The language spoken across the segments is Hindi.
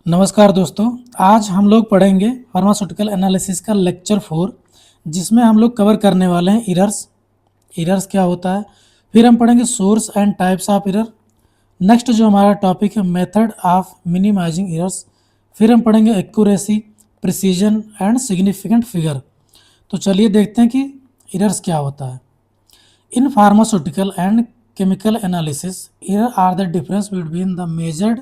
नमस्कार दोस्तों। आज हम लोग पढ़ेंगे फार्मास्यूटिकल एनालिसिस का लेक्चर 4, जिसमें हम लोग कवर करने वाले हैं एरर्स क्या होता है। फिर हम पढ़ेंगे source and types of error. Next जो हमारा टॉपिक है मेथड ऑफ मिनिमाइजिंग एरर्स। फिर हम पढ़ेंगे accuracy, precision and significant figure. तो चलिए देखते हैं कि एरर्स क्या होता है। In pharmaceutical and chemical analysis, error are the difference between the measured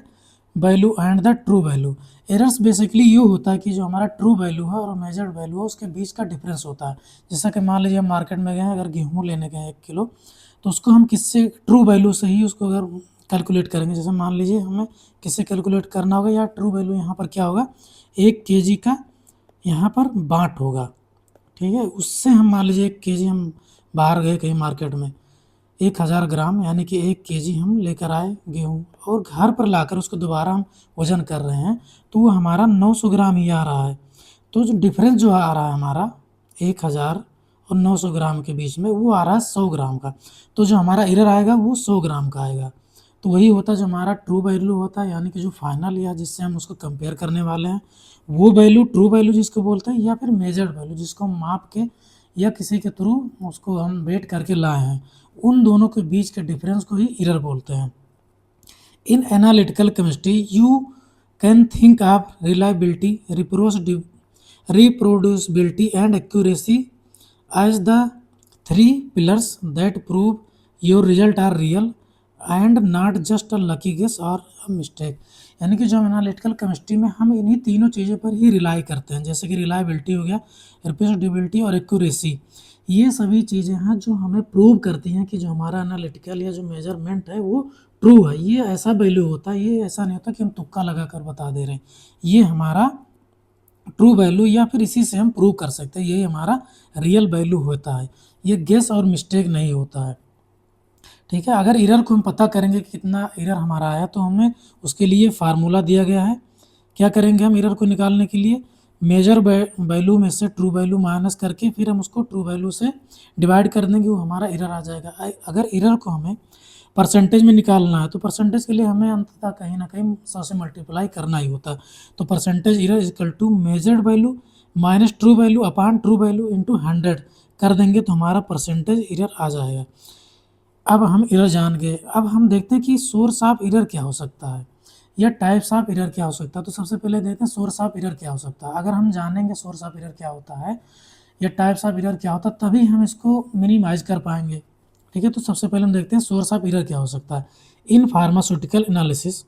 value and the true value. Errors basically ये होता है कि जो हमारा ट्रू वैल्यू है और मेजर्ड वैल्यू है उसके बीच का डिफरेंस होता है। जैसा कि मान लीजिए हम मार्केट में गए हैं, अगर गेहूँ लेने गए 1 किलो, तो उसको हम किससे ट्रू वैल्यू से ही उसको अगर कैलकुलेट करेंगे। जैसे मान लीजिए हमें किससे कैलकुलेट करना होगा, या ट्रू वैल्यू यहाँ पर क्या होगा, 1 kg का यहाँ पर बाट होगा। ठीक है, उससे हम मान लीजिए 1 kg हम बाहर गए कहीं मार्केट में, 1000 ग्राम यानी कि 1 kg हम लेकर आए गेहूँ, और घर पर लाकर उसको दोबारा हम वजन कर रहे हैं, तो वो हमारा 900 ग्राम ही आ रहा है। तो जो डिफरेंस जो आ रहा है हमारा 1000 और 900 ग्राम के बीच में, वो आ रहा है 100 ग्राम का। तो जो हमारा एरर आएगा वो 100 ग्राम का आएगा। तो वही होता है जो हमारा ट्रू वैल्यू होता है, यानी कि जो फाइनल या जिससे हम उसको कंपेयर करने वाले हैं, वो वैल्यू ट्रू वैल्यू जिसको बोलते हैं, या फिर मेजर्ड वैल्यू जिसको हम माप के या किसी के थ्रू उसको हम वेट करके लाए हैं, उन दोनों के बीच के डिफरेंस को ही एरर बोलते हैं। In analytical chemistry you can think of reliability, reproducibility and accuracy as the three pillars that prove your result are real and not just a lucky guess or a mistake। यानी कि जो एनालिटिकल केमिस्ट्री में हम इन्हीं तीनों चीज़ों पर ही रिलाई करते हैं, जैसे कि रिलायबिलिटी हो गया, रिप्रोड्यूसिबिलिटी और एक्यूरेसी। ये सभी चीज़ें हैं जो हमें प्रूव करती हैं कि जो हमारा एनालिटिकल या जो मेजरमेंट है वो ट्रू है। ये ऐसा वैल्यू होता है, ये ऐसा नहीं होता कि हम तुक्का लगा कर बता दे रहे हैं। ये हमारा ट्रू वैल्यू या फिर इसी से हम प्रूव कर सकते हैं, यही हमारा रियल वैल्यू होता है। ये गेस और मिस्टेक नहीं होता है। ठीक है, अगर एरर को हम पता करेंगे कि कितना एरर हमारा आया, तो हमें उसके लिए फार्मूला दिया गया है। क्या करेंगे हम एरर को निकालने के लिए, मेजर वैल्यू में से ट्रू वैल्यू माइनस करके फिर हम उसको ट्रू वैल्यू से डिवाइड कर देंगे, वो हमारा एरर आ जाएगा। अगर एरर को हमें परसेंटेज में निकालना है, तो परसेंटेज के लिए हमें अंततः कहीं ना कहीं 100 से मल्टीप्लाई करना ही होता है। तो percentage error equal to measured value minus true value upon true value into 100 कर देंगे, तो हमारा परसेंटेज एरर आ जाएगा। अब हम एरर जान गए, अब हम देखते हैं कि सोर्स ऑफ एरर क्या हो सकता है या टाइप्स ऑफ एरर क्या हो सकता है। तो सबसे पहले देखते हैं सोर्स ऑफ एरर क्या हो सकता है। अगर हम जानेंगे सोर्स ऑफ एरर क्या होता है या टाइप्स ऑफ एरर क्या होता है, तभी हम इसको मिनिमाइज कर पाएंगे। ठीक है, तो सबसे पहले हम देखते हैं सोर्स ऑफ एरर क्या हो सकता है। In pharmaceutical analysis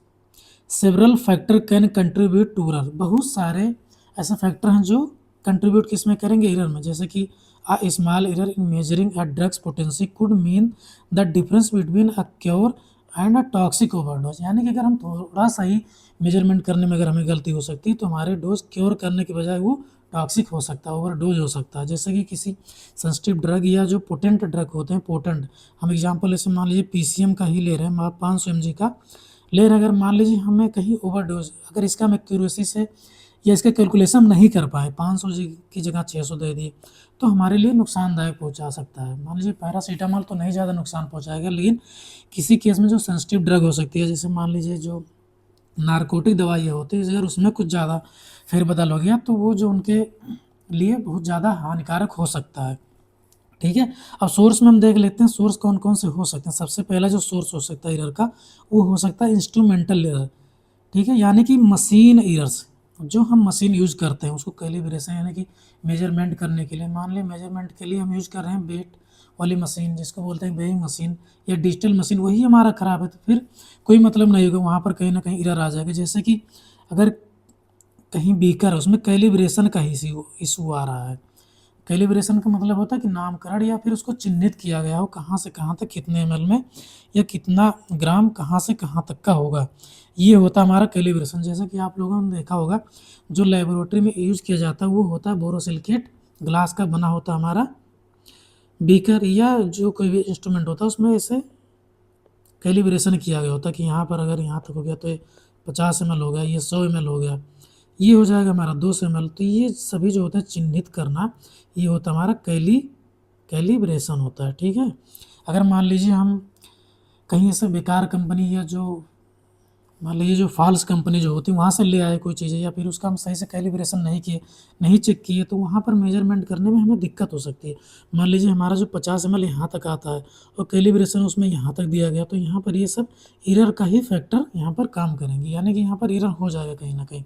several factor can contribute to error. बहुत सारे ऐसे फैक्टर हैं जो कंट्रीब्यूट किस में करेंगे, एरर में। जैसे कि a small error in measuring a drug's potency could mean the difference between a cure and a toxic overdose। यानी कि अगर हम थोड़ा सा ही मेजरमेंट करने में अगर हमें गलती हो सकती है, तो हमारे डोज क्योर करने के बजाय वो टॉक्सिक हो सकता है, ओवरडोज हो सकता है। जैसे कि किसी सेंसिटिव ड्रग या जो पोटेंट ड्रग होते हैं, पोटेंट, हम एग्जांपल ऐसे मान लीजिए पीसीएम का ही ले रहे हैं, आप 500 mg का ले रहे हैं। अगर मान लीजिए हमें कहीं ओवरडोज, अगर इसका हम एक्यूरेसी से या इसका कैलकुलेशन नहीं कर पाए, 500 की जगह 600 दे दिए, तो हमारे लिए नुकसानदायक पहुंचा सकता है। मान लीजिए पैरासीटामॉल तो नहीं ज़्यादा नुकसान पहुंचाएगा, लेकिन किसी केस में जो सेंसिटिव ड्रग हो सकती है, जैसे मान लीजिए जो नारकोटिक दवाइयाँ होती है, अगर उसमें कुछ ज़्यादा फेरबदल हो गया, तो वो जो उनके लिए बहुत ज़्यादा हानिकारक हो सकता है। ठीक है, अब सोर्स में हम देख लेते हैं सोर्स कौन कौन से हो सकते हैं। सबसे पहला जो सोर्स हो सकता है एरर का, वो हो सकता है इंस्ट्रूमेंटल एरर। ठीक है, यानी कि मशीन एरर्स, जो हम मशीन यूज़ करते हैं उसको कैलिब्रेशन यानी कि मेजरमेंट करने के लिए। मान लें मेजरमेंट के लिए हम यूज़ कर रहे हैं वेट वाली मशीन, जिसको बोलते हैं वेइंग मशीन या डिजिटल मशीन, वही हमारा ख़राब है, तो फिर कोई मतलब नहीं होगा, वहाँ पर कहीं ना कहीं एरर आ जाएगा। जैसे कि अगर कहीं बीकर है, उसमें कैलिब्रेशन का ही इशू आ रहा है। कैलिब्रेशन का मतलब होता है कि नामकरण या फिर उसको चिन्हित किया गया हो, कहाँ से कहाँ तक कितने ml में या कितना ग्राम कहाँ से कहाँ तक का होगा, ये होता है हमारा कैलिब्रेशन। जैसे कि आप लोगों ने देखा होगा जो लेबोरेटरी में यूज़ किया जाता है, वो होता है बोरोसिलिकेट ग्लास का बना होता है हमारा बीकर, या जो कोई भी इंस्ट्रूमेंट होता है उसमें ऐसे कैलिब्रेशन किया गया होता है कि यहाँ पर अगर यहाँ तक हो गया तो ये 50 ml हो गया, ये 100 ml हो गया, ये हो जाएगा हमारा 200 ml। तो ये सभी जो होता है चिन्हित करना, ये होता है हमारा कैलिब्रेशन होता है। ठीक है, अगर मान लीजिए हम कहीं ऐसे बेकार कंपनी या जो मान लीजिए जो फ़ॉल्स कंपनी जो होती है वहाँ से ले आए कोई चीज़ें, या फिर उसका हम सही से कैलिब्रेशन नहीं किए, नहीं चेक किए, तो वहाँ पर मेजरमेंट करने में हमें दिक्कत हो सकती है। मान लीजिए हमारा जो 50 ml यहाँ तक आता है और कैलिब्रेशन उसमें यहाँ तक दिया गया, तो यहाँ पर ये सब एरर का ही फैक्टर यहाँ पर काम करेंगे, यानी कि यहाँ पर एरर हो जाएगा कहीं न कहीं।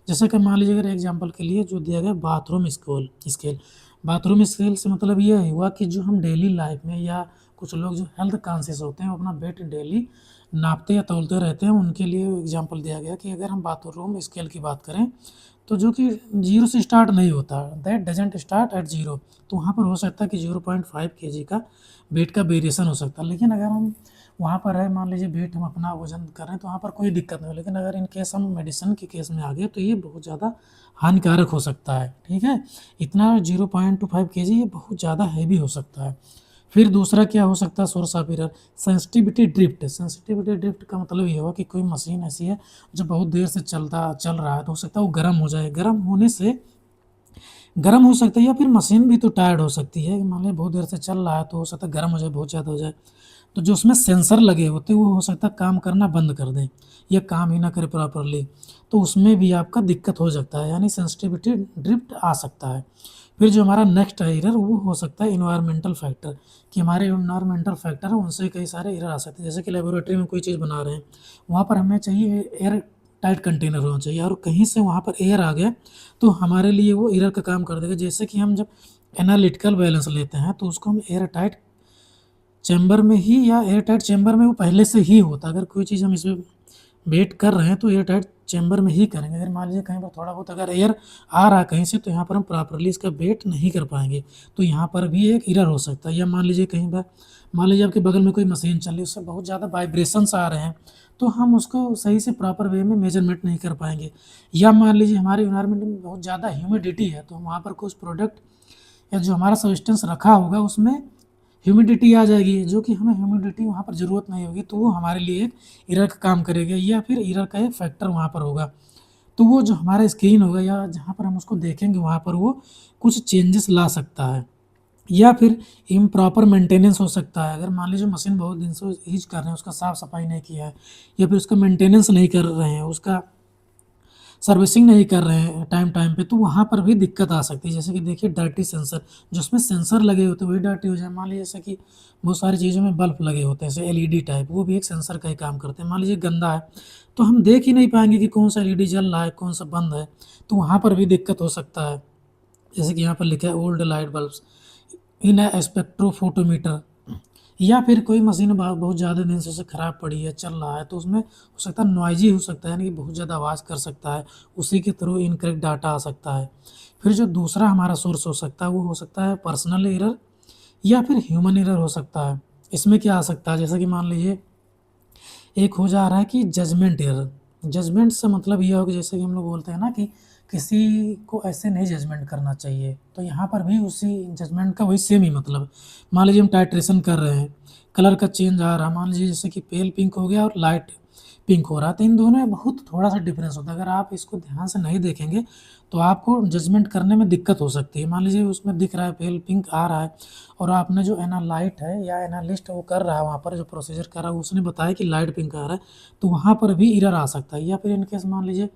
जैसे कि मान लीजिए अगर एग्ज़ाम्पल के लिए जो दिया गया बाथरूम स्केल। बाथरूम स्केल से मतलब ये हुआ कि जो हम डेली लाइफ़ में, या कुछ लोग जो हेल्थ कॉन्शियस होते हैं वो अपना वेट डेली नापते या तौलते रहते हैं, उनके लिए एग्जाम्पल दिया गया कि अगर हम बाथरूम स्केल की बात करें, तो जो कि 0 से स्टार्ट नहीं होता, दैट डजंट स्टार्ट एट 0, तो वहाँ पर हो सकता है कि 0.5 केजी का वेट का वेरिएशन हो सकता है। लेकिन अगर हम वहाँ पर है, मान लीजिए वेट हम अपना वज़न कर रहे हैं, तो वहाँ पर कोई दिक्कत नहीं हो। लेकिन अगर इन केस हम मेडिसिन के केस में आ गए, तो ये बहुत ज़्यादा हानिकारक हो सकता है, ठीक है? इतना 0.25 केजी ये बहुत ज़्यादा हैवी हो सकता है। फिर दूसरा क्या हो सकता है source of error, sensitivity drift. Sensitivity drift का मतलब ये हुआ कि कोई मशीन ऐसी है जो बहुत देर से चल रहा है, तो हो सकता है वो गर्म हो जाए। गर्म होने से गर्म हो सकता है, या फिर मशीन भी तो टायर्ड हो सकती है। मान लीजिए बहुत देर से चल रहा है, तो हो सकता है गर्म हो जाए, बहुत ज़्यादा हो जाए। तो जो उसमें सेंसर लगे होते हैं वो हो सकता है काम करना बंद कर दें, या काम ही ना करे प्रॉपरली, तो उसमें भी आपका दिक्कत हो सकता है, यानी सेंसिटिविटी ड्रिफ्ट आ सकता है। फिर जो हमारा नेक्स्ट है एरर, वो हो सकता है एनवायरमेंटल फैक्टर, कि हमारे एनवायरमेंटल फैक्टर है उनसे कई सारे एरर आ सकते हैं। जैसे कि लेबोरेटरी में कोई चीज़ बना रहे हैं, वहाँ पर हमें चाहिए एयर टाइट कंटेनर होना चाहिए, और कहीं से वहाँ पर एयर आ गया तो हमारे लिए वो एरर का काम कर देगा। जैसे कि हम जब एनालिटिकल बैलेंस लेते हैं, तो उसको हम एयर टाइट चैम्बर में ही, या एयर टाइट चैम्बर में वो पहले से ही होता है। अगर कोई चीज़ हम इसमें वेट कर रहे हैं, तो एयर टाइट चैम्बर में ही करेंगे। अगर मान लीजिए कहीं पर थोड़ा बहुत अगर एयर आ रहा है कहीं से, तो यहाँ पर हम प्रॉपरली इसका वेट नहीं कर पाएँगे, तो यहाँ पर भी एक एरर हो सकता है। या मान लीजिए कहीं पर, मान लीजिए आपके बगल में कोई मशीन चल रही है, उससे बहुत ज़्यादा वाइब्रेशंस आ रहे हैं, तो हम उसको सही से प्रॉपर वे में मेजरमेंट नहीं कर पाएँगे। या मान लीजिए हमारे एनवायरनमेंट में बहुत ज़्यादा ह्यूमिडिटी है, तो वहाँ पर कुछ प्रोडक्ट या जो हमारा सब्सटेंस रखा होगा उसमें ह्यूमिडिटी आ जाएगी, जो कि हमें ह्यूमिडिटी वहाँ पर ज़रूरत नहीं होगी, तो वो हमारे लिए एक एरर का काम करेगा, या फिर एरर का एक फैक्टर वहाँ पर होगा। तो वो जो हमारा स्क्रीन होगा, या जहाँ पर हम उसको देखेंगे, वहाँ पर वो कुछ चेंजेस ला सकता है। या फिर इम्प्रॉपर मेंटेनेंस हो सकता है। अगर मान लीजिए मशीन बहुत दिन से यूज़ कर रहे हैं, उसका साफ-सफाई नहीं किया है, या फिर उसका मेंटेनेंस नहीं कर रहे हैं, उसका सर्विसिंग नहीं कर रहे हैं टाइम पे, तो वहाँ पर भी दिक्कत आ सकती है। जैसे कि देखिए डर्टी सेंसर, जिसमें सेंसर लगे होते हैं वही डर्टी हो जाए। मान लीजिए जैसे कि बहुत सारी चीज़ों में बल्ब लगे होते हैं, जैसे एलईडी टाइप, वो भी एक सेंसर का ही काम करते हैं। मान लीजिए गंदा है, तो हम देख ही नहीं पाएँगे कि कौन-सा एलईडी जल रहा है, कौन-सा बंद है, तो वहाँ पर भी दिक्कत हो सकता है। जैसे कि यहाँ पर लिखा है ओल्ड लाइट बल्ब्स इन ए स्पेक्ट्रोफोटोमीटर, या फिर कोई मशीन बहुत ज़्यादा दिन से उसे ख़राब पड़ी है, चल रहा है, तो उसमें हो सकता है नॉइज़ी हो सकता है, यानी कि बहुत ज़्यादा आवाज़ कर सकता है, उसी के थ्रू इनकरेक्ट डाटा आ सकता है। फिर जो दूसरा हमारा सोर्स हो सकता है, वो हो सकता है पर्सनल एरर, या फिर ह्यूमन एरर हो सकता है। इसमें क्या आ सकता है, जैसे कि मान लीजिए एक हो जा रहा है कि जजमेंट एरर। जजमेंट से मतलब ये हो कि जैसे कि हम लोग बोलते हैं ना कि किसी को ऐसे नहीं जजमेंट करना चाहिए, तो यहाँ पर भी उसी जजमेंट का वही सेम ही मतलब। मान लीजिए हम टाइट्रेशन कर रहे हैं, कलर का चेंज आ रहा है, मान लीजिए जैसे कि पेल पिंक हो गया और लाइट पिंक हो रहा है, तो इन दोनों में बहुत थोड़ा-सा डिफरेंस होता है। अगर आप इसको ध्यान से नहीं देखेंगे, तो आपको जजमेंट करने में दिक्कत हो सकती है। मान लीजिए उसमें दिख रहा है पेल पिंक आ रहा है, और आपने जो एनालाइट है या एनालिस्ट वो कर रहा है वहाँ पर जो प्रोसीजर कर रहा है, उसने बताया कि लाइट पिंक आ रहा है, तो वहाँ पर भी एरर आ सकता है। या फिर इन केस मान लीजिए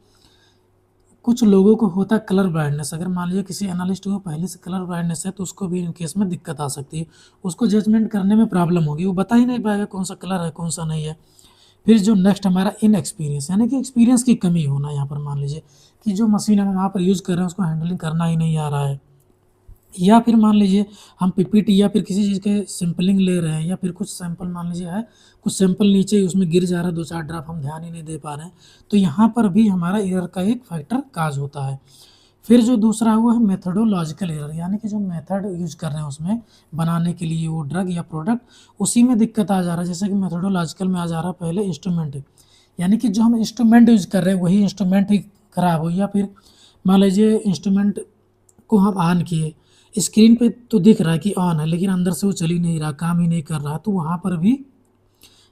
कुछ लोगों को होता है कलर ब्लाइंडनेस, अगर मान लीजिए किसी एनालिस्ट को पहले से कलर ब्लाइंडनेस है, तो उसको भी इन केस में दिक्कत आ सकती है। उसको जजमेंट करने में प्रॉब्लम होगी, वो बता ही नहीं पाएगा कौन-सा कलर है, कौन-सा नहीं है। फिर जो नेक्स्ट हमारा इनएक्सपीरियंस, यानी कि एक्सपीरियंस की कमी होना, यहाँ पर मान लीजिए कि जो मशीन हम वहाँ पर यूज़ कर रहे हैं उसको हैंडलिंग करना ही नहीं आ रहा है। या फिर मान लीजिए हम पीपीटी या फिर किसी चीज़ के सैंपलिंग ले रहे हैं, या फिर कुछ सैंपल मान लीजिए है, कुछ सैंपल नीचे उसमें गिर जा रहा है 2-4 ड्रॉप, हम ध्यान ही नहीं दे पा रहे हैं, तो यहाँ पर भी हमारा एरर का एक फैक्टर काज़ होता है। फिर जो दूसरा हुआ है मेथोडोलॉजिकल एरर, यानी कि जो मेथड यूज़ कर रहे हैं उसमें बनाने के लिए वो ड्रग या प्रोडक्ट, उसी में दिक्कत आ जा रहा है। जैसे कि मेथोडोलॉजिकल में आ जा रहा है पहले इंस्ट्रूमेंट, यानी कि जो हम इंस्ट्रूमेंट यूज़ कर रहे हैं वही इंस्ट्रूमेंट ही खराब हो, या फिर मान लीजिए इंस्ट्रूमेंट को हम ऑन किए, स्क्रीन पे तो दिख रहा है कि ऑन है, लेकिन अंदर से वो चल ही नहीं रहा, काम ही नहीं कर रहा, तो वहाँ पर भी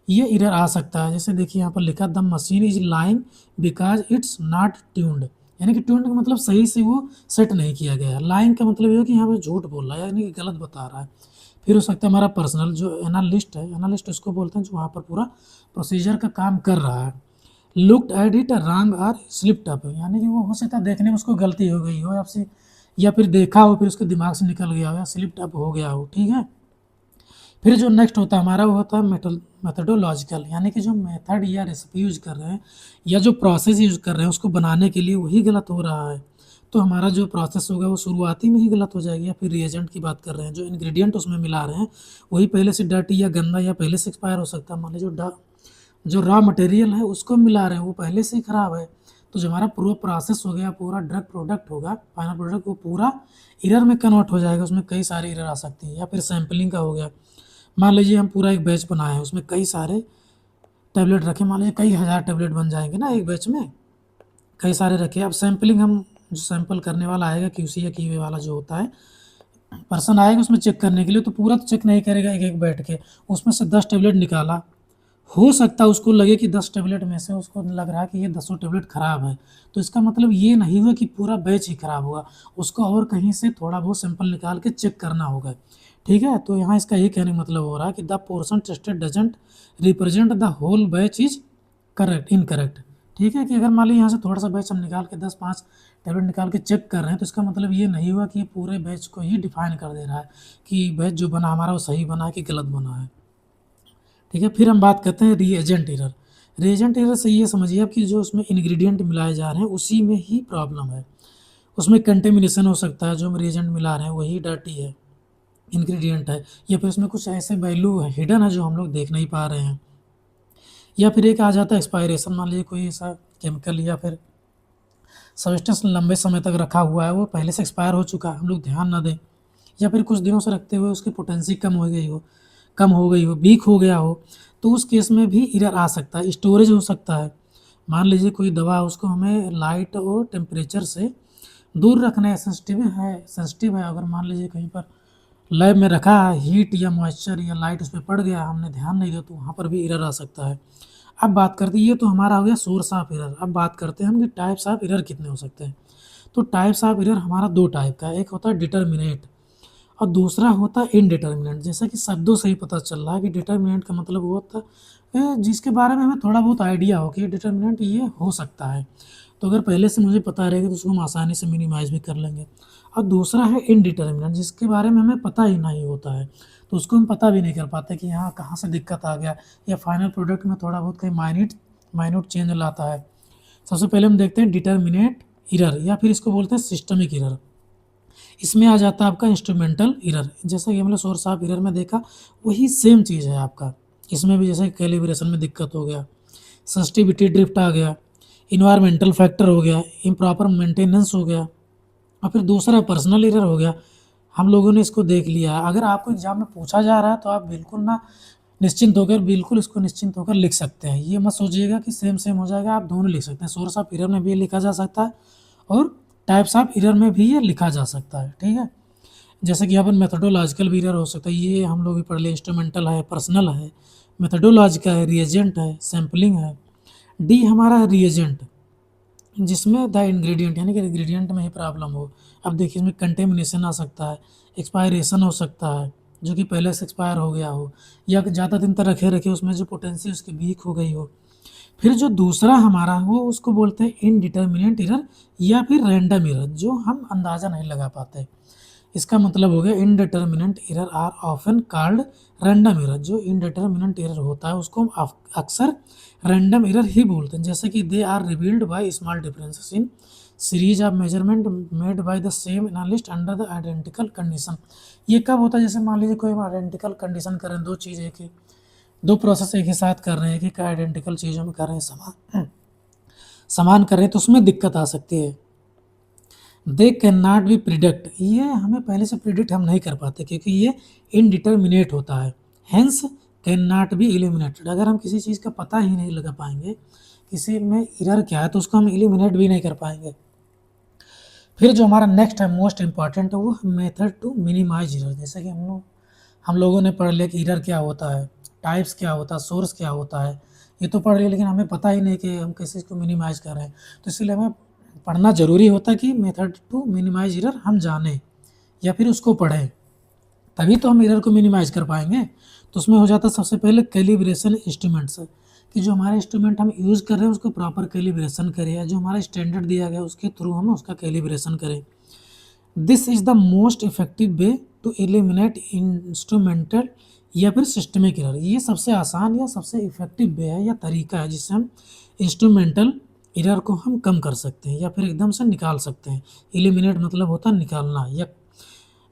ये एरर आ सकता है। जैसे देखिए यहाँ पर लिखा the machine is lying because it's not tuned, यानी कि ट्यून्ड का मतलब सही से वो सेट नहीं किया गया है। लाइंग का मतलब ये है कि यहाँ पे झूठ बोल रहा है, यानी कि गलत बता रहा है। फिर हो सकता है हमारा पर्सनल जो एनालिस्ट है, एनालिस्ट उसको बोलते हैं जो वहाँ पर पूरा प्रोसीजर का काम कर रहा है। लुक्ड एट इट रॉन्ग और स्लिप्ड अप, यानी कि वो हो सकता है देखने में उसको गलती हो गई हो आपसे, या फिर देखा हो फिर उसके दिमाग से निकल गया हो या स्लिप्ड अप हो गया हो, ठीक है। फिर जो नेक्स्ट होता है हमारा वो होता है मेथडोलॉजिकल, यानी कि जो मेथड या रेसिपी यूज कर रहे हैं या जो प्रोसेस यूज कर रहे हैं उसको बनाने के लिए वही गलत हो रहा है, तो हमारा जो प्रोसेस होगा वो शुरुआती में ही गलत हो जाएगी। या फिर रिएजेंट की बात कर रहे हैं, जो इंग्रेडिएंट उसमें मिला रहे हैं वही पहले से डर्टी या गंदा या पहले से एक्सपायर हो सकता है। मान लीजिए जो रॉ मटेरियल है उसको मिला रहे हैं वो पहले से ही खराब है, तो जो हमारा पूरा प्रोसेस हो गया, पूरा ड्रग प्रोडक्ट होगा, फाइनल प्रोडक्ट, वो पूरा एरर में कन्वर्ट हो जाएगा, उसमें कई सारे एरर आ सकती है। या फिर सैम्पलिंग का हो गया, मान लीजिए हम पूरा एक बैच बनाए हैं उसमें कई सारे टैबलेट रखे, मान लीजिए कई हज़ार टैबलेट बन जाएंगे ना एक बैच में, कई सारे रखे। अब सैम्पलिंग हम जो सैंपल करने वाला आएगा क्यूसी या कीवे वाला जो होता है पर्सन आएगा उसमें चेक करने के लिए, तो पूरा तो चेक नहीं करेगा एक एक बैठ के, उसमें से 10 टैबलेट निकाला, हो सकता है उसको लगे कि 10 टैबलेट में से उसको लग रहा है कि ये 10 टैबलेट खराब है, तो इसका मतलब ये नहीं हुआ कि पूरा बैच ही खराब हुआ, उसको और कहीं से थोड़ा बहुत सैंपल निकाल के चेक करना होगा, ठीक है। तो यहाँ इसका ये कहने का मतलब हो रहा है कि the portion tested doesn't represent the whole batch is correct incorrect, ठीक है। कि अगर मान लीजिए यहाँ से थोड़ा सा बैच हम निकाल के 10-5 टैबलेट निकाल के चेक कर रहे हैं, तो इसका मतलब ये नहीं हुआ कि ये पूरे बैच को ही डिफाइन कर दे रहा है कि बैच जो बना हमारा वो सही बना है कि गलत बना है, ठीक है। फिर हम बात करते हैं रीएजेंट एरर। रीएजेंट एरर से ये समझिए आप कि जो उसमें इंग्रेडिएंट मिलाए जा रहे हैं उसी में ही प्रॉब्लम है, उसमें कंटेमिनेशन हो सकता है, जो हम रिएजेंट मिला रहे हैं वही डर्टी है, इंग्रेडिएंट है, या फिर उसमें कुछ ऐसे वैल्यू है हिडन है जो हम लोग देख नहीं पा रहे हैं। या फिर एक आ जाता है एक्सपायरेशन, मान लीजिए कोई ऐसा केमिकल या फिर सब्सटेंस लंबे समय तक रखा हुआ है, वो पहले से एक्सपायर हो चुका है, हम लोग ध्यान ना दें, या फिर कुछ दिनों से रखते हुए उसकी पोटेंसी कम हो गई हो, वीक हो गया हो, तो उस केस में भी एरर आ सकता है। स्टोरेज हो सकता है, मान लीजिए कोई दवा है उसको हमें लाइट और टेम्परेचर से दूर रखना है, सेंसिटिव है, अगर मान लीजिए कहीं पर लैब में रखा है, हीट या मॉइस्चर या लाइट उस पे पड़ गया, हमने ध्यान नहीं दिया, तो वहाँ पर भी एरर आ सकता है। अब बात करते हैं, ये तो हमारा हो गया सोर्स ऑफ एरर। अब बात करते हैं हम कि टाइप्स ऑफ एरर कितने हो सकते हैं। तो टाइप्स ऑफ एरर हमारा 2 टाइप का है, एक होता है डिटर्मिनेंट और दूसरा होता है इनडिटर्मिनेंट। जैसा कि शब्दों से ही पता चल रहा है कि डिटर्मिनेंट का मतलब वो होता है जिसके बारे में हमें थोड़ा बहुत आइडिया हो कि डिटर्मिनेंट ये हो सकता है, तो अगर पहले से मुझे पता रहेगा तो उसको हम आसानी से मिनिमाइज़ भी कर लेंगे। और दूसरा है इनडिटर्मिनेंट, जिसके बारे में हमें पता ही नहीं होता है, तो उसको हम पता भी नहीं कर पाते कि यहाँ कहाँ से दिक्कत आ गया, या फाइनल प्रोडक्ट में थोड़ा बहुत कहीं माइन्यूट चेंज लाता है। सबसे पहले हम देखते हैं डिटर्मिनेंट एरर, या फिर इसको बोलते हैं सिस्टमिक एरर। इसमें आ जाता है आपका इंस्ट्रूमेंटल एरर, जैसा कि हमने सोर्स ऑफ एरर में देखा वही सेम चीज़ है आपका, इसमें भी जैसे कैलिब्रेशन में दिक्कत हो गया, सेंसिटिविटी ड्रिफ्ट आ गया, इन्वायरमेंटल फैक्टर हो गया, इम्प्रॉपर मेंटेनेंस हो गया, और फिर दूसरा पर्सनल एरर हो गया। हम लोगों ने इसको देख लिया, अगर आपको एग्जाम में पूछा जा रहा है तो आप बिल्कुल इसको निश्चिंत होकर लिख सकते हैं, ये मत सोचिएगा कि सेम सेम हो जाएगा, आप दोनों लिख सकते हैं, सोर्स ऑफ एरर में भी ये लिखा जा सकता है और टाइप्स ऑफ एरर में भी ये लिखा जा सकता है, ठीक है। जैसे कि यहाँ पर मेथडोलॉजिकल भी एरर हो सकता है, ये हम लोग भी पढ़ लिए, इंस्ट्रूमेंटल है, पर्सनल है, मेथडोलॉजिकल है, रिएजेंट है, सैम्पलिंग है। डी हमारा है रिएजेंट, जिसमें द इंग्रेडिएंट यानी कि इंग्रेडिएंट में ही प्रॉब्लम हो। अब देखिए इसमें कंटेमिनेशन आ सकता है, एक्सपायरेशन हो सकता है जो कि पहले से एक्सपायर हो गया हो, या ज़्यादा दिन तक रखे रखे उसमें जो पोटेंसी उसकी वीक हो गई हो। फिर जो दूसरा हमारा वो उसको बोलते हैं इनडिटर्मिनेंट एरर या फिर रैंडम एरर, जो हम अंदाज़ा नहीं लगा पाते। इसका मतलब हो गया indeterminate error are often called random error, जो इनडिटर्मिनेंट एरर होता है उसको हम अक्सर रैंडम एरर ही बोलते हैं। जैसे कि they are revealed by small differences in series of measurement made by the same analyst under the identical condition. ये कब होता है, जैसे मान लीजिए कोई हम आइडेंटिकल कंडीशन करें, दो प्रोसेस एक ही साथ कर रहे हैं, एक ही आइडेंटिकल चीज़ों में कर रहे हैं, समान कर रहे हैं, तो उसमें दिक्कत आ सकती है। They can not B predict, ये हमें पहले से प्रिडिक्ट हम नहीं कर पाते क्योंकि ये इनडिटर्मिनेट होता है, hence can not be eliminated. अगर हम किसी चीज़ का पता ही नहीं लगा पाएंगे किसी में एरर क्या है, तो उसको हम एलिमिनेट भी नहीं कर पाएंगे। फिर जो हमारा नेक्स्ट है मोस्ट इंपॉर्टेंट है वो मेथड टू मिनिमाइज एरर। जैसे कि हम लोगों ने पढ़ लिया कि एरर क्या होता है, टाइप्स क्या होता है, सोर्स क्या होता है, ये तो पढ़ लिया, लेकिन हमें पता ही नहीं कि हम किसी को मिनिमाइज कर रहे हैं, तो इसलिए हमें पढ़ना ज़रूरी होता है कि मेथड टू मिनिमाइज एरर हम जानें या फिर उसको पढ़ें, तभी तो हम एरर को मिनिमाइज कर पाएंगे। तो उसमें हो जाता है सबसे पहले कैलिब्रेशन इंस्ट्रूमेंट्स। कि जो हमारा इंस्ट्रूमेंट हम यूज़ कर रहे हैं उसको प्रॉपर कैलिब्रेशन करें, या जो हमारा स्टैंडर्ड दिया गया है उसके थ्रू हम उसका कैलिब्रेशन करें। This is the most effective way to eliminate instrumental या फिर सिस्टमिक एरर। ये सबसे आसान या सबसे इफेक्टिव वे है या तरीका है जिससे हम इंस्ट्रूमेंटल एरर को हम कम कर सकते हैं या फिर एकदम से निकाल सकते हैं। एलिमिनेट मतलब होता है निकालना, या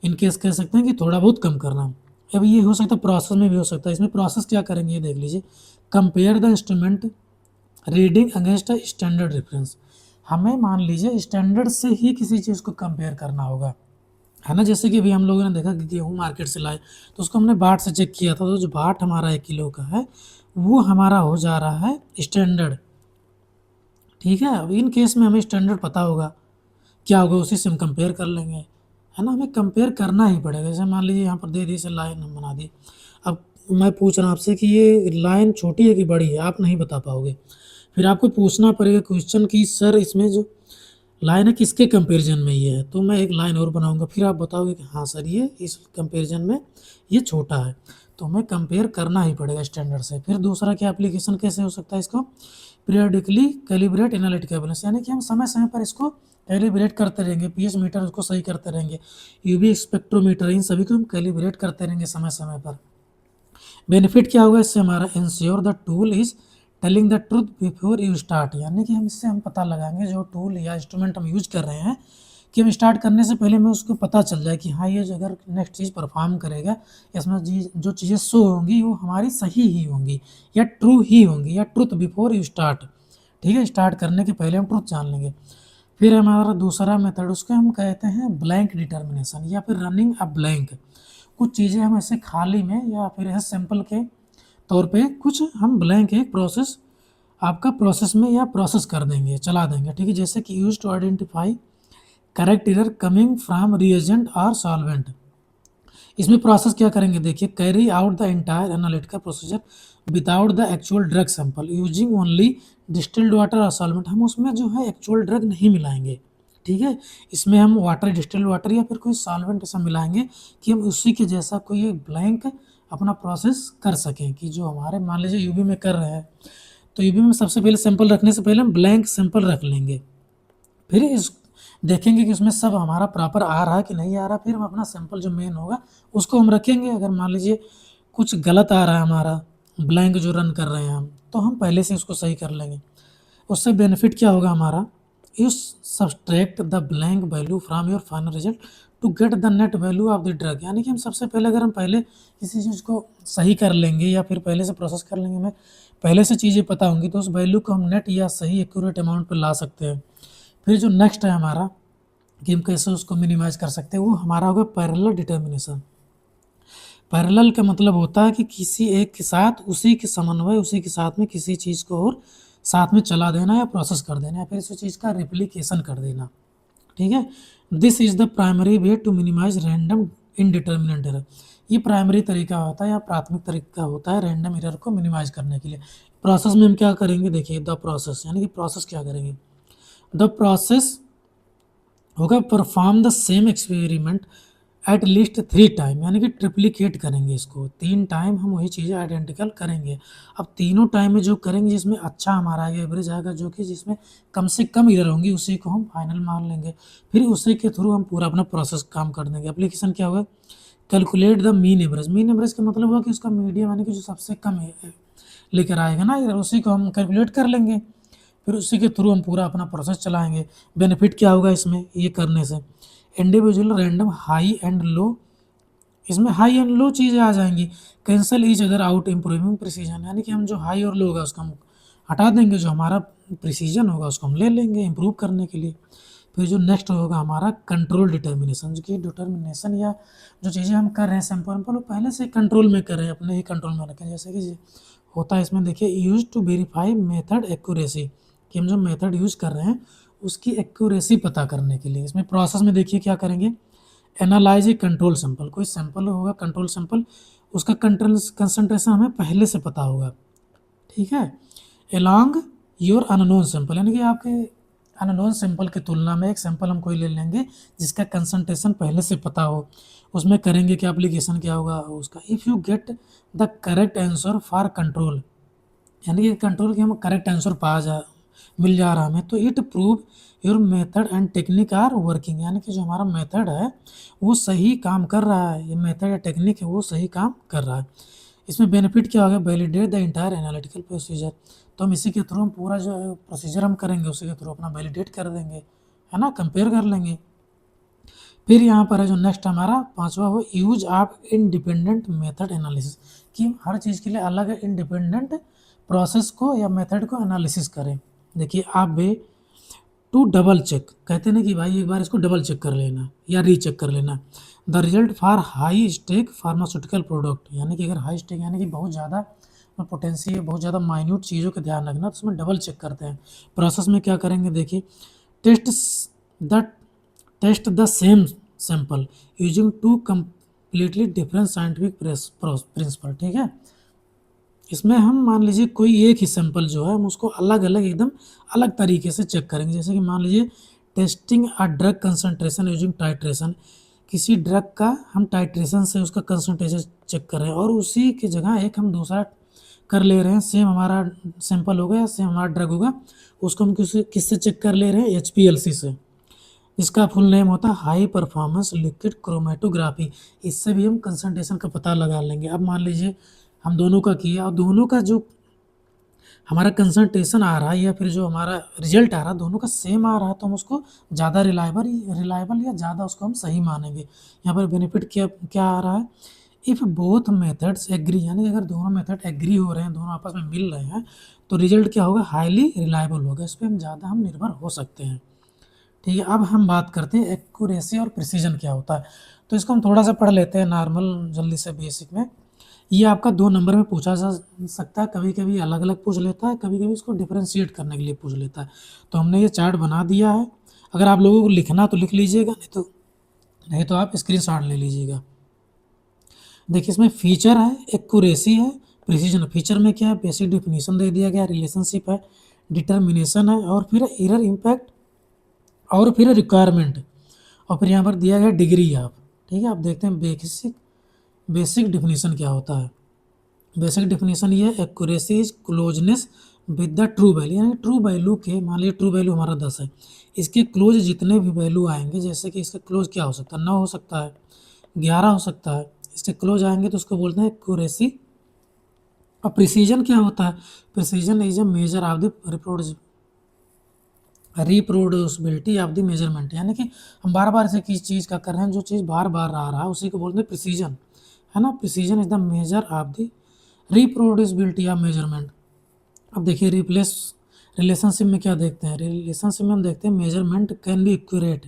इन केस कह सकते हैं कि थोड़ा बहुत कम करना। अब ये हो सकता है प्रोसेस में भी हो सकता है। इसमें प्रोसेस क्या करेंगे ये देख लीजिए। Compare the instrument reading against a standard reference. हमें मान लीजिए स्टैंडर्ड से ही किसी चीज़ को कंपेयर करना होगा, है ना। जैसे कि अभी हम लोगों ने देखा कि गेहूँ मार्केट से लाए तो उसको हमने बाट से चेक किया था, तो जो बाट हमारा 1 किलो का है वो हमारा हो जा रहा है स्टैंडर्ड। ठीक है, अब इन केस में हमें स्टैंडर्ड पता होगा, क्या होगा उसी से हम कंपेयर कर लेंगे, है ना। हमें कंपेयर करना ही पड़ेगा। जैसे मान लीजिए यहाँ पर दे दी से लाइन हम बना दी। अब मैं पूछ रहा हूँ आपसे कि ये लाइन छोटी है कि बड़ी है, आप नहीं बता पाओगे। फिर आपको पूछना पड़ेगा क्वेश्चन कि सर इसमें जो लाइन है किसके कंपैरिजन में ये है, तो मैं एक लाइन और बनाऊंगा, फिर आप बताओगे कि हाँ सर ये इस कंपैरिजन में ये छोटा है। तो हमें कंपेयर करना ही पड़ेगा स्टैंडर्ड से। फिर दूसरा क्या एप्लीकेशन कैसे हो सकता है इसको, पीरियडिकली कैलिब्रेट एनालिटिकल बैलेंस, यानी कि हम समय समय पर इसको कैलिब्रेट करते रहेंगे। पीएच मीटर उसको सही करते रहेंगे, यूवी स्पेक्ट्रोमीटर, इन सभी को हम कैलिब्रेट करते रहेंगे समय समय पर। बेनिफिट क्या होगा इससे हमारा, ensure the tool is telling the truth before you start, यानी कि हम इससे हम पता लगाएंगे जो टूल या इंस्ट्रूमेंट हम यूज कर रहे हैं कि हम स्टार्ट करने से पहले हमें उसको पता चल जाए कि हाँ ये जो अगर नेक्स्ट चीज़ परफॉर्म करेगा, इसमें जो चीज़ें शो होंगी वो हमारी सही ही होंगी या ट्रू ही होंगी, या ट्रुथ बिफोर यू स्टार्ट। ठीक है, स्टार्ट करने के पहले हम ट्रुथ जान लेंगे। फिर हमारा दूसरा मेथड उसको हम कहते हैं ब्लैंक डिटर्मिनेशन या फिर रनिंग अ ब्लैंक। कुछ चीज़ें हम ऐसे खाली में या फिर ऐसे सैंपल के तौर पे कुछ हम ब्लैंक एक प्रोसेस आपका प्रोसेस में या प्रोसेस कर देंगे, चला देंगे। ठीक है, जैसे कि use to identify correct error coming from reagent और सॉल्वेंट। इसमें प्रोसेस क्या करेंगे देखिए, carry out the entire analytical procedure without the actual drug sample using only distilled water और सॉल्वेंट। हम उसमें जो है एक्चुअल ड्रग नहीं मिलाएंगे। ठीक है, इसमें हम वाटर, डिस्टिल्ड वाटर या फिर कोई सॉल्वेंट ऐसा मिलाएंगे कि हम उसी के जैसा कोई एक ब्लैंक अपना प्रोसेस कर सकें। कि जो हमारे मान लीजिए यूवी में कर रहे हैं, तो यूवी में सबसे पहले सैंपल रखने से पहले हम ब्लैंक सैंपल रख लेंगे। फिर इस देखेंगे कि उसमें सब हमारा प्रॉपर आ रहा है कि नहीं आ रहा। फिर हम अपना सैंपल जो मेन होगा उसको हम रखेंगे। अगर मान लीजिए कुछ गलत आ रहा है हमारा, ब्लैंक जो रन कर रहे हैं हम, तो हम पहले से उसको सही कर लेंगे। उससे बेनिफिट क्या होगा हमारा, you subtract the blank value from your final result to get the net value of the drug. यानी कि हम सबसे पहले अगर हम पहले किसी चीज़ को सही कर लेंगे या फिर पहले से प्रोसेस कर लेंगे, हमें पहले से चीज़ें पता होंगी, तो उस वैल्यू को हम नेट या सही एक्यूरेट अमाउंट पर ला सकते हैं। फिर जो नेक्स्ट है हमारा कि हम कैसे उसको मिनिमाइज कर सकते हैं, वो हमारा होगा पैरेलल डिटर्मिनेशन। पैरेलल का मतलब होता है कि किसी एक के साथ उसी के समन्वय, उसी के साथ में किसी चीज़ को और साथ में चला देना या प्रोसेस कर देना या फिर उस चीज़ का रिप्लिकेशन कर देना। ठीक है, this is the primary way to minimize random indeterminate error. ये प्राइमरी तरीका होता है या प्राथमिक तरीका होता है रैंडम एरर को मिनिमाइज करने के लिए। प्रोसेस में हम क्या करेंगे देखिए, द प्रोसेस, यानी कि प्रोसेस क्या करेंगे, द प्रोसेस होगा perform the same experiment at least 3 time, यानी कि ट्रिप्लीकेट करेंगे इसको 3 टाइम हम वही चीज़ें आइडेंटिकल करेंगे। अब तीनों टाइम में जो करेंगे जिसमें अच्छा हमारा आएगा, एवरेज आएगा, जो कि जिसमें कम से कम एरर होंगी, उसी को हम फाइनल मान लेंगे। फिर उसी के थ्रू हम पूरा अपना प्रोसेस काम कर देंगे। एप्लीकेशन क्या होगा, calculate the mean average. Mean average का मतलब हुआ कि उसका मीडियम, यानी कि जो सबसे कम लेकर आएगा ना एरर, उसी को हम कैलकुलेट कर लेंगे। फिर उसी के थ्रू हम पूरा अपना प्रोसेस चलाएंगे। बेनिफिट क्या होगा इसमें ये करने से, individual random high and low, इसमें हाई एंड लो चीज़ें आ जाएंगी। Cancel each other out improving precision, यानी कि हम जो हाई और लो होगा उसको हम हटा देंगे, जो हमारा प्रिसीजन होगा उसको हम ले लेंगे इम्प्रूव करने के लिए। फिर जो नेक्स्ट होगा हमारा कंट्रोल डिटर्मिनेशन, जो कि डिटर्मिनेशन या जो चीज़ें हम कर रहे हैं सैंपल वो पहले से कंट्रोल में कर रहे हैं, अपने ही कंट्रोल में रखें। जैसे कि होता है इसमें देखिए, use to verify method accuracy, कि हम जो मेथड यूज कर रहे हैं उसकी एक्यूरेसी पता करने के लिए। इसमें प्रोसेस में देखिए क्या करेंगे, एनालाइज ए कंट्रोल सैंपल, कोई सैंपल होगा कंट्रोल सैंपल, उसका कंसंट्रेशन हमें पहले से पता होगा। ठीक है, एलॉन्ग योर अननोन सैंपल, यानी कि आपके अननोन सैंपल की तुलना में एक सैंपल हम कोई ले लेंगे जिसका कंसंट्रेशन पहले से पता हो। उसमें करेंगे क्या, एप्लीकेशन क्या होगा उसका, if you get the correct answer for control, यानी कि कंट्रोल की हम करेक्ट आंसर मिल जा रहा हमें, तो it prove your method and technique are working, यानी कि जो हमारा मेथड है वो सही काम कर रहा है, ये मेथड या टेक्निक है वो सही काम कर रहा है। इसमें बेनिफिट क्या होगा, validate the entire analytical procedure, तो हम इसी के थ्रू हम पूरा जो प्रोसीजर हम करेंगे उसी के थ्रू अपना वैलिडेट कर देंगे, है ना, कंपेयर कर लेंगे। फिर यहाँ पर है जो नेक्स्ट हमारा पांचवा वो use of independent method analysis, कि हर चीज़ के लिए अलग इंडिपेंडेंट प्रोसेस को या मेथड को एनालिसिस करें। देखिए आप भी टू डबल चेक, कहते ना कि भाई एक बार इसको डबल चेक कर लेना या रीचेक कर लेना। The result for high stake pharmaceutical product, यानी कि अगर हाई स्टेक यानी कि बहुत ज़्यादा पोटेंशियल बहुत ज़्यादा माइन्यूट चीज़ों का ध्यान रखना, तो उसमें डबल चेक करते हैं। प्रोसेस में क्या करेंगे, देखिए test the test the same sample using two completely different scientific principle, ठीक है। इसमें हम मान लीजिए कोई एक ही सैंपल जो है हम उसको अलग अलग एकदम अलग तरीके से चेक करेंगे। जैसे कि मान लीजिए testing a drug concentration using titration, किसी ड्रग का हम टाइट्रेशन से उसका कंसंट्रेशन चेक कर रहे हैं और उसी की जगह एक हम दूसरा कर ले रहे हैं, सेम हमारा सैंपल होगा या सेम हमारा ड्रग होगा, उसको हम किससे चेक कर ले रहे हैं, HPLC से। इसका फुल नेम होता है हाई परफॉर्मेंस लिक्विड क्रोमेटोग्राफी। इससे भी हम कंसंट्रेशन का पता लगा लेंगे। अब मान लीजिए हम दोनों का किया और दोनों का जो हमारा कंसंट्रेशन आ रहा है या फिर जो हमारा रिजल्ट आ रहा है दोनों का सेम आ रहा है, तो हम उसको ज़्यादा रिलायबल या ज़्यादा उसको हम सही मानेंगे। यहाँ पर बेनिफिट क्या क्या आ रहा है, इफ़ बोथ मेथड्स एग्री, यानी अगर दोनों मेथड एग्री हो रहे हैं, दोनों आपस में मिल रहे हैं, तो रिजल्ट क्या होगा, हाईली रिलायबल होगा, इस पर हम निर्भर हो सकते हैं। ठीक है, अब हम बात करते हैं एक्यूरेसी और प्रिसीजन क्या होता है। तो इसको हम थोड़ा सा पढ़ लेते हैं नॉर्मल जल्दी से बेसिक में। ये आपका 2 नंबर में पूछा जा सकता है, कभी कभी अलग अलग पूछ लेता है, कभी कभी इसको डिफ्रेंशिएट करने के लिए पूछ लेता है। तो हमने ये चार्ट बना दिया है, अगर आप लोगों को लिखना तो लिख लीजिएगा, नहीं तो आप स्क्रीनशॉट ले लीजिएगा। देखिए इसमें फीचर है, एक्यूरेसी है, प्रिसीजन। फीचर में क्या है, बेसिक डिफिनीशन दे दिया गया, रिलेशनशिप है, डिटर्मिनेशन है, और फिर एरर इम्पैक्ट, और फिर रिक्वायरमेंट, और फिर यहाँ पर दिया गया डिग्री आप। ठीक है, आप देखते हैं बेसिक बेसिक डिफिनीशन क्या होता है। बेसिक डिफिनीशन ये है, accuracy is closeness with the true value, यानी ट्रू वैल्यू के, मान लीजिए ट्रू वैल्यू हमारा 10 है, इसके क्लोज जितने भी वैल्यू आएंगे, जैसे कि इसका क्लोज क्या हो सकता है, 9 हो सकता है, 11 हो सकता है, इसके क्लोज आएंगे तो उसको बोलते हैं एक्यूरेसी। और प्रिसीजन क्या होता है, precision is a measure of the reproducibility of the measurement, यानी कि हम बार बार से किस चीज़ का कर रहे हैं, जो चीज़ बार बार आ रहा है उसी को बोलते हैं प्रिसीजन, है ना। Precision is the measure of the reproducibility of measurement. अब देखिए रिलेशनशिप में क्या देखते हैं, रिलेशनशिप में हम देखते हैं मेजरमेंट कैन बी एक्यूरेट,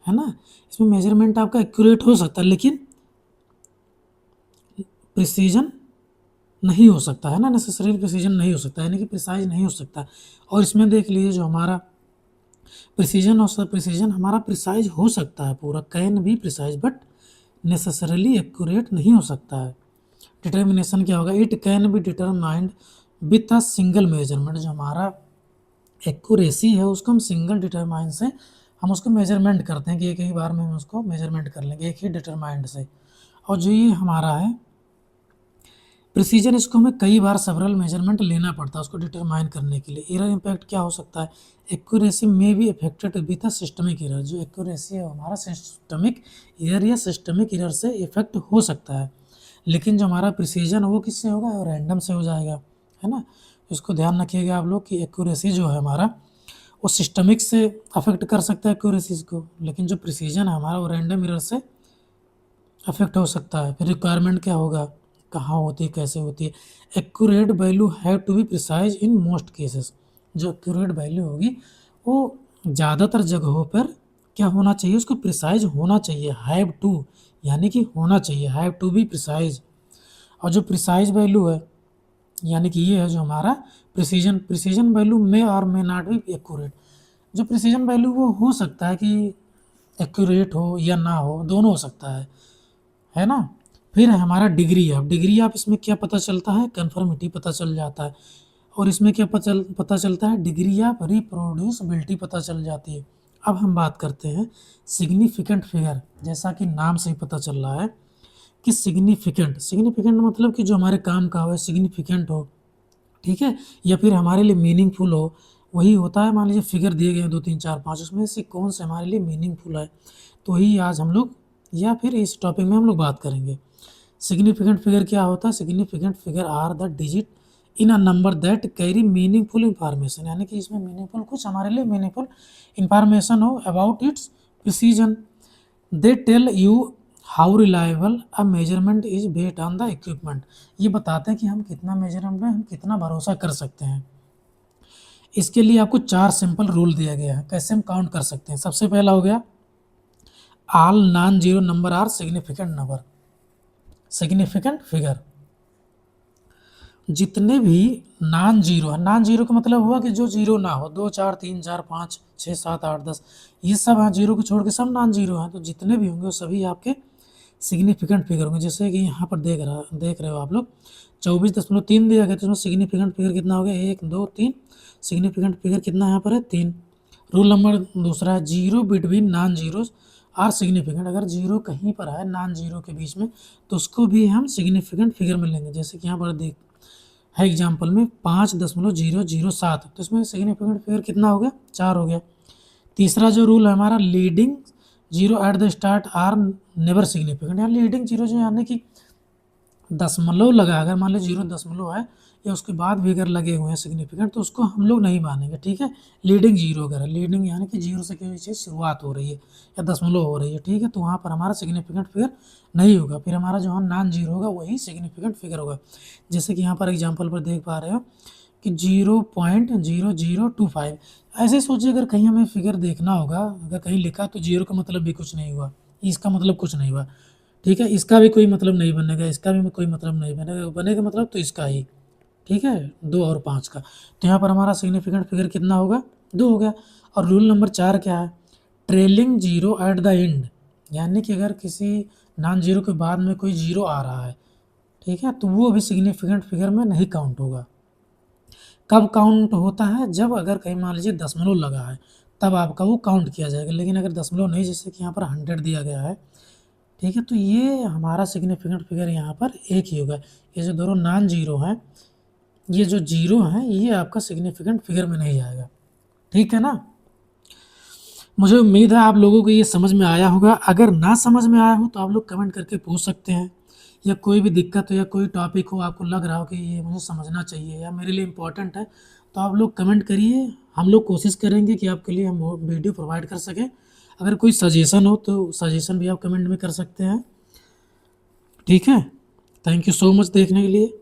है ना। इसमें मेजरमेंट आपका एक्यूरेट हो सकता है लेकिन प्रिसीजन नहीं हो सकता, है ना, नेसेसरी प्रिसीजन नहीं हो सकता, यानी कि प्रिसाइज नहीं हो सकता। और इसमें देख लीजिए जो हमारा प्रिसीजन और सब प्रिसीजन हमारा प्रिसाइज हो सकता है, पूरा कैन भी प्रिसाइज, बट नेसेसरली एक्यूरेट नहीं हो सकता है। डिटर्मिनेशन क्या होगा, it can be determined with a single measurement, जो हमारा एक्यूरेसी है उसको हम सिंगल डिटरमाइन से हम उसको मेजरमेंट करते हैं कि एक ही बार में हम उसको मेजरमेंट कर लेंगे एक ही डिटरमाइंड से। और जो ये हमारा है प्रिसीजन, इसको हमें कई बार सेवरल मेजरमेंट लेना पड़ता है उसको डिटरमाइन करने के लिए। एरर इम्पैक्ट क्या हो सकता है, एक्यूरेसी में भी affected with a systemic error, जो एक्यूरेसी है हमारा सिस्टमिक एरर या सिस्टमिक एरर से इफेक्ट हो सकता है। लेकिन जो हमारा प्रिसीजन है वो किससे होगा, रैंडम से हो जाएगा, है ना। इसको ध्यान रखिएगा आप लोग कि एक्यूरेसी जो है हमारा वो सिस्टमिक से अफेक्ट कर सकता है एक्यूरेसी को, लेकिन जो प्रिसीजन है हमारा वो रैंडम एरर से अफेक्ट हो सकता है। फिर रिक्वायरमेंट क्या होगा, कहाँ होती है, कैसे होती है, accurate value have to be precise in most cases, जो एक्यूरेट वैल्यू होगी वो ज़्यादातर जगहों पर क्या होना चाहिए, उसको प्रिसाइज होना चाहिए, हैव टू यानी कि होना चाहिए, हैव टू बी प्रिसाइज। और जो प्रिसाइज वैल्यू है यानी कि ये है जो हमारा प्रिसीजन, प्रिसीजन वैल्यू में और मे नॉट बी एक्यूरेट, जो प्रिसीजन वैल्यू वो हो सकता है कि एक्यूरेट हो या ना हो, दोनों हो सकता है ना। फिर है हमारा डिग्री, अब डिग्री आप इसमें क्या पता चलता है, कन्फर्मिटी पता चल जाता है। और इसमें क्या पता चलता है, डिग्री ऑफ रिप्रोड्यूसिबिलिटी पता चल जाती है। अब हम बात करते हैं सिग्निफिकेंट फिगर, जैसा कि नाम से ही पता चल रहा है कि सिग्निफिकेंट, सिग्निफिकेंट मतलब कि जो हमारे काम का हो सिग्निफिकेंट हो, ठीक है, या फिर हमारे लिए मीनिंगफुल हो, वही होता है। मान लीजिए फिगर दिए गए हैं 2, 3, 4, 5, उसमें से कौन से हमारे लिए मीनिंगफुल है, तो वही आज हम लोग या फिर इस टॉपिक में हम लोग बात करेंगे। सिग्निफिकेंट फिगर क्या होता है? Significant figure are the digit in a number that carry meaningful information, यानी कि इसमें मीनिंगफुल, कुछ हमारे लिए मीनिंगफुल इंफॉर्मेशन हो about its precision. They tell you how reliable a measurement is based on the equipment, ये बताते हैं कि हम कितना मेजरमेंट में हम कितना भरोसा कर सकते हैं। इसके लिए आपको 4 सिंपल रूल दिया गया है, कैसे हम काउंट कर सकते हैं। सबसे पहला हो गया all non zero number are significant number, significant figure. जितने भी नॉन जीरो है, नॉन जीरो का मतलब हुआ कि जो जीरो ना हो, 2, 4, 3, 4, 5, 6, 7, 8, 10, ये सब हैं, जीरो को छोड़ के सब नॉन जीरो हैं, तो जितने भी होंगे वो सभी आपके सिग्निफिकेंट फिगर होंगे। जैसे कि यहाँ पर देख रहे हो आप लोग 24.3 दिया गया, तो उसमें सिग्निफिकेंट फिगर कितना हो गया? 1, 2, 3। सिग्निफिकेंट फिगर कितना यहाँ पर है? 3। रूल नंबर दूसरा है zero between non zeros are significant, अगर जीरो कहीं पर है नॉन जीरो के बीच में तो उसको भी हम सिग्निफिकेंट फिगर में लेंगे। जैसे कि यहाँ पर देख है एग्जाम्पल में 5.007, तो इसमें सिग्निफिकेंट फिगर कितना हो गया? 4 हो गया। तीसरा जो रूल है हमारा, leading zero at the start our never significant, या लीडिंग जीरो जो यानी कि दशमलव लगा, अगर मान लो 0 दशमलव है या उसके बाद भी अगर लगे हुए हैं सिग्निफिकेंट, तो उसको हम लोग नहीं मानेंगे। ठीक है, लीडिंग जीरो अगर है, लीडिंग यानी कि जीरो से कोई चीज़ शुरुआत हो रही है या दशमलव हो रही है, ठीक है, तो वहाँ पर हमारा सिग्निफिकेंट फिगर नहीं होगा। फिर हमारा जो नॉन जीरो होगा वही सिग्निफिकेंट फिगर होगा। जैसे कि यहाँ पर एग्जाम्पल पर देख पा रहे हो कि 0.0025, ऐसे सोचिए अगर कहीं हमें फिगर देखना होगा, अगर कहीं लिखा तो जीरो का मतलब भी कुछ नहीं हुआ, इसका मतलब कुछ नहीं हुआ, ठीक है, इसका भी कोई मतलब नहीं बनेगा, इसका भी कोई मतलब नहीं बनेगा, बनेगा मतलब तो इसका ही, ठीक है, 2 और 5 का। तो यहाँ पर हमारा सिग्निफिकेंट फिगर कितना होगा? 2 हो गया। और रूल नंबर 4 क्या है? Trailing zero at the end, यानी कि अगर किसी नॉन जीरो के बाद में कोई जीरो आ रहा है, ठीक है, तो वो भी सिग्निफिकेंट फिगर में नहीं काउंट होगा। कब काउंट होता है? जब अगर कहीं मान लीजिए दशमलव लगा है, तब आपका वो काउंट किया जाएगा। लेकिन अगर दशमलव नहीं, जैसे कि यहाँ पर 100 दिया गया है, ठीक है, तो ये हमारा सिग्निफिकेंट फिगर यहाँ पर एक ही होगा। ये जो दोनों नॉन जीरो हैं, ये जो जीरो हैं, ये आपका सिग्निफिकेंट फिगर में नहीं आएगा। ठीक है ना? मुझे उम्मीद है आप लोगों को ये समझ में आया होगा। अगर ना समझ में आया हो तो आप लोग कमेंट करके पूछ सकते हैं, या कोई भी दिक्कत हो या कोई टॉपिक हो आपको लग रहा हो कि ये मुझे समझना चाहिए या मेरे लिए इम्पोर्टेंट है, तो आप लोग कमेंट करिए। हम लोग कोशिश करेंगे कि आपके लिए हम वो वीडियो प्रोवाइड कर सकें। अगर कोई सजेशन हो तो सजेशन भी आप कमेंट में कर सकते हैं। ठीक है, थैंक यू सो मच देखने के लिए।